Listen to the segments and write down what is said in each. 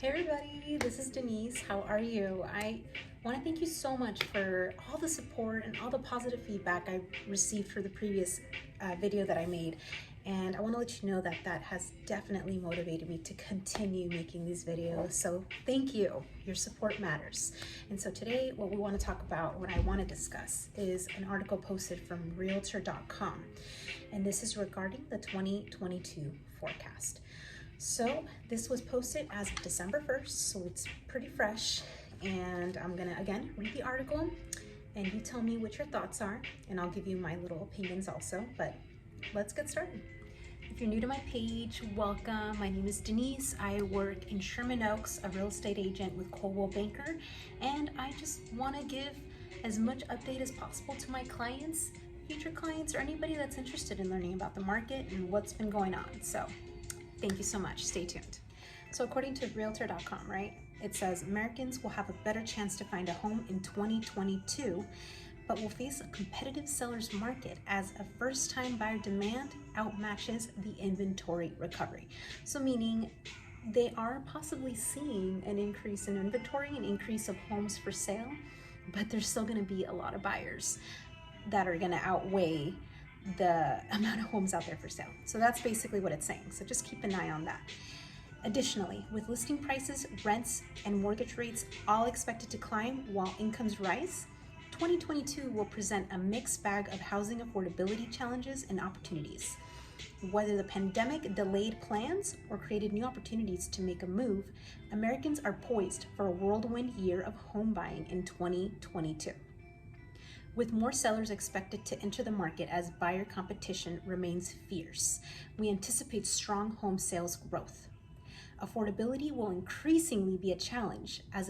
Hey everybody, this is Dennise. How are you? I want to thank you so much for all the support and all the positive feedback I received for the previous video that I made. And I want to let you know that that has definitely motivated me to continue making these videos. So thank you. Your support matters. And so today what we want to talk about, what I want to discuss, is an article posted from Realtor.com. And this is regarding the 2022 forecast. So this was posted as of December 1st, so it's pretty fresh. And I'm gonna, again, read the article and you tell me what your thoughts are, and I'll give you my little opinions also, but let's get started. If you're new to my page, welcome. My name is Dennise. I work in Sherman Oaks, a real estate agent with Coldwell Banker, and I just wanna give as much update as possible to my clients, future clients, or anybody that's interested in learning about the market and what's been going on. So thank you so much. Stay tuned. So according to Realtor.com, right, it says Americans will have a better chance to find a home in 2022, but will face a competitive seller's market as a first-time buyer demand outmatches the inventory recovery. So meaning they are possibly seeing an increase in inventory, an increase of homes for sale, but there's still going to be a lot of buyers that are going to outweigh the amount of homes out there for sale. So that's basically what it's saying. So just keep an eye on that. Additionally, with listing prices, rents, and mortgage rates all expected to climb while incomes rise, 2022 will present a mixed bag of housing affordability challenges and opportunities. Whether the pandemic delayed plans or created new opportunities to make a move, Americans are poised for a whirlwind year of home buying in 2022. With more sellers expected to enter the market as buyer competition remains fierce, we anticipate strong home sales growth. Affordability will increasingly be a challenge as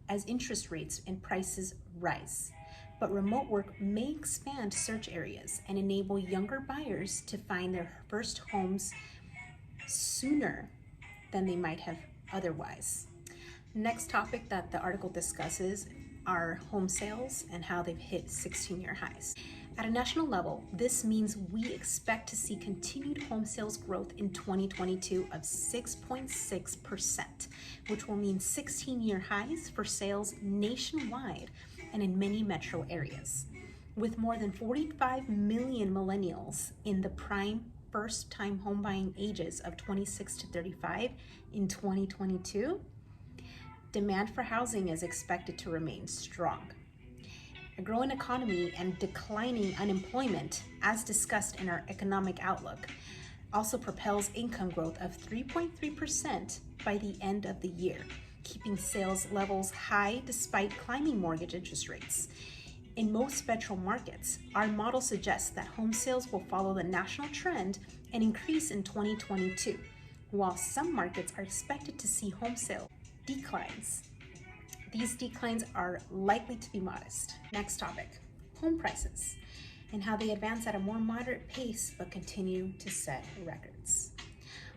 as interest rates and prices rise. But remote work may expand search areas and enable younger buyers to find their first homes sooner than they might have otherwise. Next topic that the article discusses are home sales and how they've hit 16-year highs. At a national level, this means we expect to see continued home sales growth in 2022 of 6.6%, which will mean 16-year highs for sales nationwide and in many metro areas. With more than 45 million millennials in the prime first-time home buying ages of 26 to 35 in 2022, demand for housing is expected to remain strong. A growing economy and declining unemployment, as discussed in our economic outlook, also propels income growth of 3.3% by the end of the year, keeping sales levels high despite climbing mortgage interest rates. In most metro markets, our model suggests that home sales will follow the national trend and increase in 2022, while some markets are expected to see home sales declines. These declines are likely to be modest. Next topic, home prices and how they advance at a more moderate pace but continue to set records.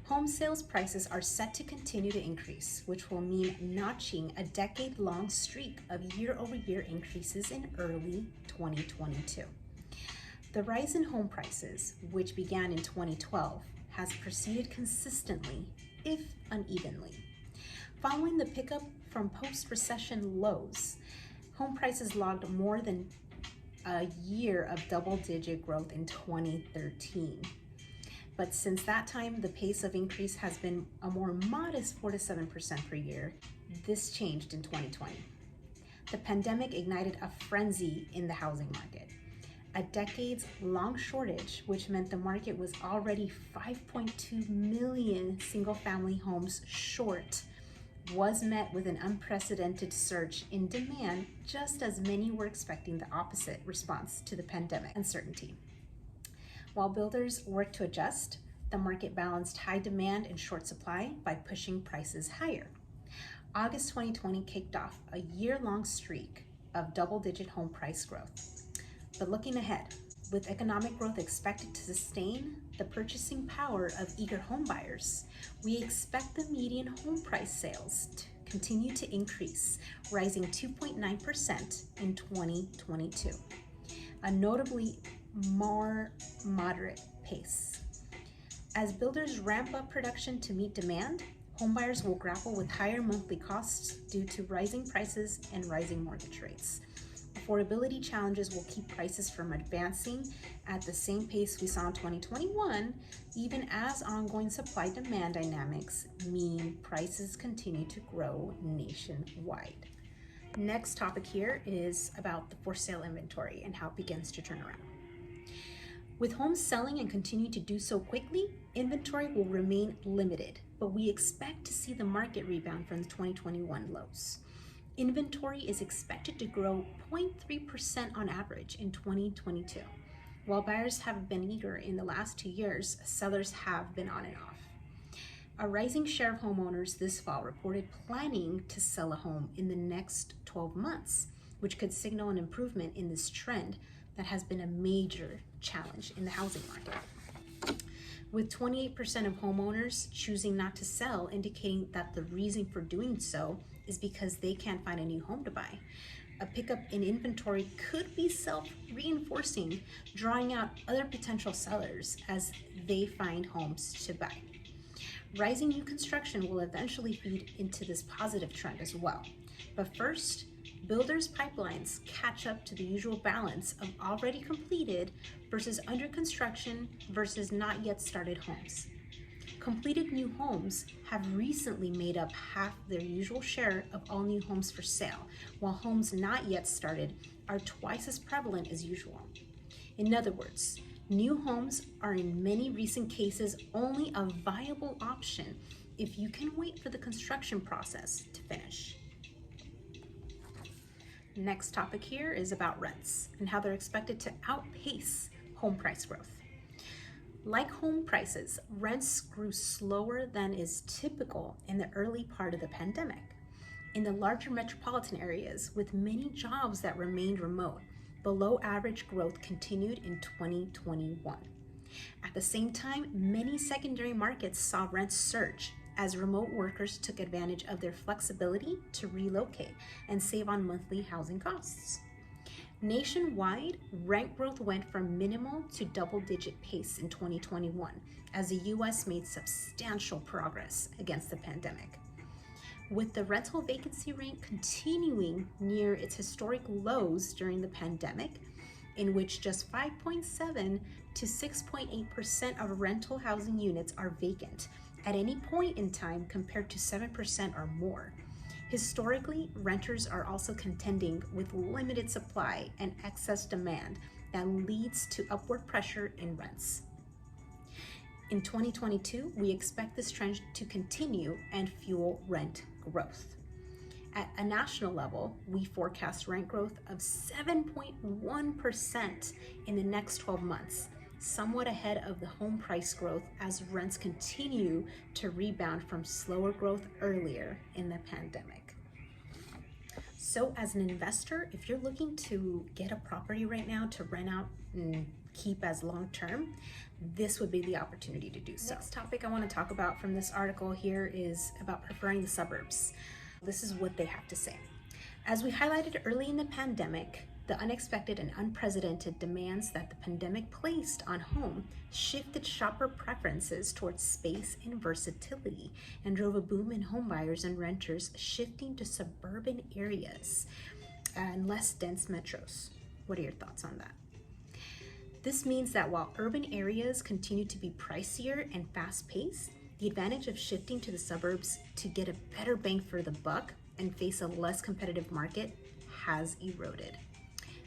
Home sales prices are set to continue to increase, which will mean notching a decade-long streak of year-over-year increases in early 2022. The rise in home prices, which began in 2012, has proceeded consistently, if unevenly. Following the pickup from post-recession lows, home prices logged more than a year of double-digit growth in 2013. But since that time, the pace of increase has been a more modest 4 to 7% per year. This changed in 2020. The pandemic ignited a frenzy in the housing market. A decades-long shortage, which meant the market was already 5.2 million single-family homes short, was met with an unprecedented surge in demand, just as many were expecting the opposite response to the pandemic uncertainty. While builders worked to adjust, the market balanced high demand and short supply by pushing prices higher. August 2020 kicked off a year-long streak of double-digit home price growth. But looking ahead, with economic growth expected to sustain the purchasing power of eager home buyers, we expect the median home price sales to continue to increase, rising 2.9% in 2022, a notably more moderate pace. As builders ramp up production to meet demand, homebuyers will grapple with higher monthly costs due to rising prices and rising mortgage rates. Affordability challenges will keep prices from advancing at the same pace we saw in 2021, even as ongoing supply-demand dynamics mean prices continue to grow nationwide. Next topic here is about the for sale inventory and how it begins to turn around. With homes selling and continue to do so quickly, inventory will remain limited, but we expect to see the market rebound from the 2021 lows. Inventory is expected to grow 0.3% on average in 2022. While buyers have been eager in the last 2 years, sellers have been on and off. A rising share of homeowners this fall reported planning to sell a home in the next 12 months, which could signal an improvement in this trend that has been a major challenge in the housing market. With 28% of homeowners choosing not to sell, indicating that the reason for doing so is because they can't find a new home to buy. A pickup in inventory could be self-reinforcing, drawing out other potential sellers as they find homes to buy. Rising new construction will eventually feed into this positive trend as well. But first, builders' pipelines catch up to the usual balance of already completed versus under construction versus not yet started homes. Completed new homes have recently made up half their usual share of all new homes for sale, while homes not yet started are twice as prevalent as usual. In other words, new homes are in many recent cases only a viable option if you can wait for the construction process to finish. Next topic here is about rents and how they're expected to outpace home price growth. Like home prices, rents grew slower than is typical in the early part of the pandemic. In the larger metropolitan areas with many jobs that remained remote, below average growth continued in 2021. At the same time, many secondary markets saw rents surge as remote workers took advantage of their flexibility to relocate and save on monthly housing costs. Nationwide, rent growth went from minimal to double-digit pace in 2021 as the U.S. made substantial progress against the pandemic. With the rental vacancy rate continuing near its historic lows during the pandemic, in which just 5.7 to 6.8% of rental housing units are vacant at any point in time compared to 7% or more. Historically, renters are also contending with limited supply and excess demand that leads to upward pressure in rents. In 2022, we expect this trend to continue and fuel rent growth. At a national level, we forecast rent growth of 7.1% in the next 12 months, somewhat ahead of the home price growth as rents continue to rebound from slower growth earlier in the pandemic. So as an investor, if you're looking to get a property right now to rent out and keep as long-term, this would be the opportunity to do so. Next topic I want to talk about from this article here is about preferring the suburbs. This is what they have to say. As we highlighted early in the pandemic, the unexpected and unprecedented demands that the pandemic placed on home shifted shopper preferences towards space and versatility and drove a boom in home buyers and renters shifting to suburban areas and less dense metros. What are your thoughts on that? This means that while urban areas continue to be pricier and fast-paced, the advantage of shifting to the suburbs to get a better bang for the buck and face a less competitive market has eroded.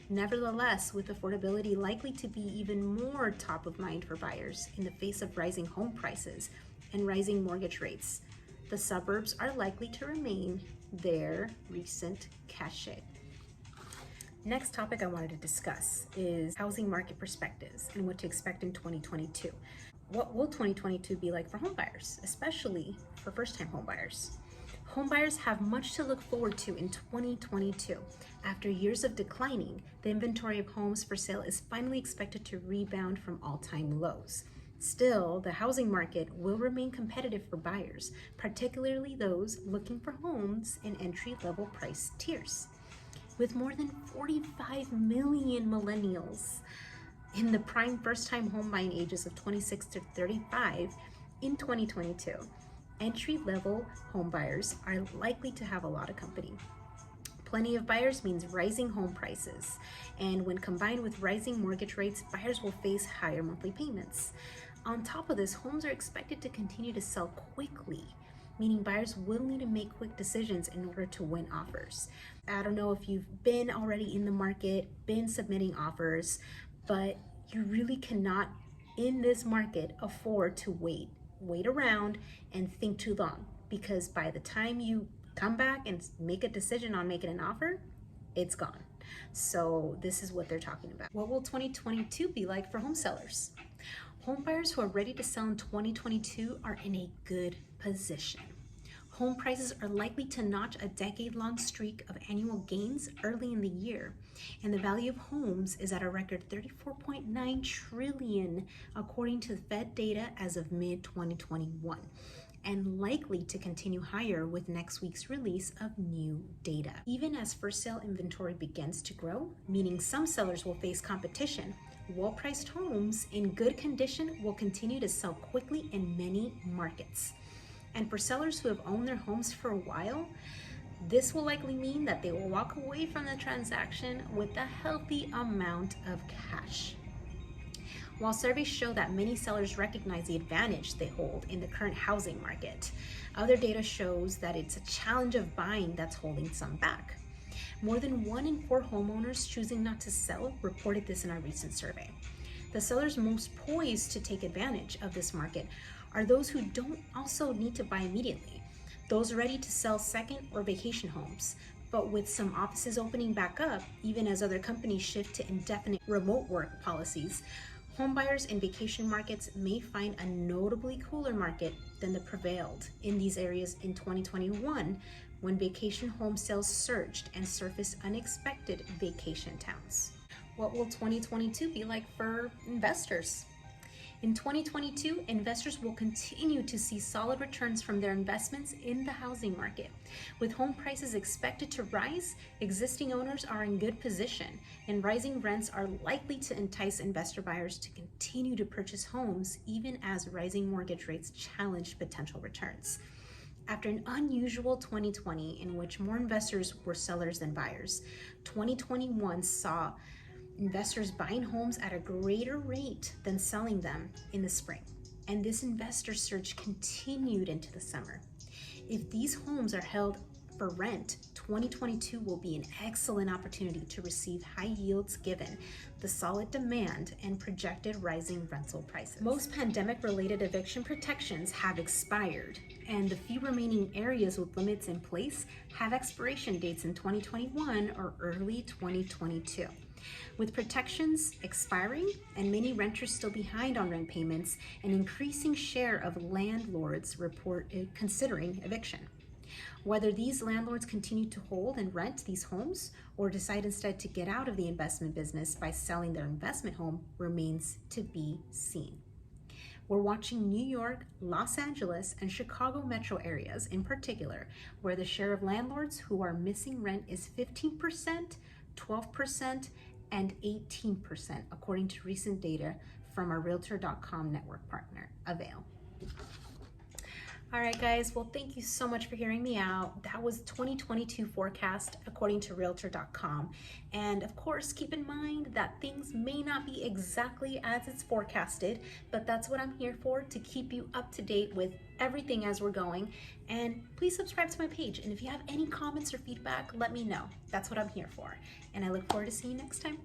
Nevertheless, with affordability likely to be even more top of mind for buyers in the face of rising home prices and rising mortgage rates, the suburbs are likely to remain their recent cachet. Next topic I wanted to discuss is housing market perspectives and what to expect in 2022. What will 2022 be like for home buyers, especially for first-time home buyers? Home buyers have much to look forward to in 2022. After years of declining, the inventory of homes for sale is finally expected to rebound from all-time lows. Still, the housing market will remain competitive for buyers, particularly those looking for homes in entry-level price tiers. With more than 45 million millennials in the prime first-time home buying ages of 26 to 35 in 2022. Entry-level home buyers are likely to have a lot of company. Plenty of buyers means rising home prices, and when combined with rising mortgage rates, buyers will face higher monthly payments. On top of this, homes are expected to continue to sell quickly, meaning buyers will need to make quick decisions in order to win offers. I don't know if you've been already in the market, been submitting offers, but you really cannot, in this market, afford to wait around and think too long, because by the time you come back and make a decision on making an offer, it's gone. So this is what they're talking about. What will 2022 be like for home sellers? Home buyers who are ready to sell in 2022 are in a good position. Home prices are likely to notch a decade-long streak of annual gains early in the year, and the value of homes is at a record $34.9 trillion according to Fed data as of mid-2021, and likely to continue higher with next week's release of new data. Even as for-sale inventory begins to grow, meaning some sellers will face competition, well-priced homes in good condition will continue to sell quickly in many markets. And for sellers who have owned their homes for a while, this will likely mean that they will walk away from the transaction with a healthy amount of cash. While surveys show that many sellers recognize the advantage they hold in the current housing market, other data shows that it's a challenge of buying that's holding some back. More than 1 in 4 homeowners choosing not to sell reported this in our recent survey. The sellers most poised to take advantage of this market are those who don't also need to buy immediately, those ready to sell second or vacation homes. But with some offices opening back up, even as other companies shift to indefinite remote work policies, homebuyers in vacation markets may find a notably cooler market than the prevailed in these areas in 2021, when vacation home sales surged and surfaced unexpected vacation towns. What will 2022 be like for investors? In 2022, investors will continue to see solid returns from their investments in the housing market. With home prices expected to rise, existing owners are in good position, and rising rents are likely to entice investor buyers to continue to purchase homes even as rising mortgage rates challenge potential returns. After an unusual 2020 in which more investors were sellers than buyers, 2021 saw investors buying homes at a greater rate than selling them in the spring. And this investor surge continued into the summer. If these homes are held for rent, 2022 will be an excellent opportunity to receive high yields given the solid demand and projected rising rental prices. Most pandemic-related eviction protections have expired, and the few remaining areas with limits in place have expiration dates in 2021 or early 2022. With protections expiring and many renters still behind on rent payments, an increasing share of landlords report considering eviction. Whether these landlords continue to hold and rent these homes or decide instead to get out of the investment business by selling their investment home remains to be seen. We're watching New York, Los Angeles, and Chicago metro areas in particular, where the share of landlords who are missing rent is 15%, 12%, and 18%, according to recent data from our Realtor.com network partner, Avail. All right, guys, well, thank you so much for hearing me out. That was 2022 forecast according to Realtor.com. And of course, keep in mind that things may not be exactly as it's forecasted, but that's what I'm here for, to keep you up to date with everything as we're going. And please subscribe to my page. And if you have any comments or feedback, let me know. That's what I'm here for. And I look forward to seeing you next time.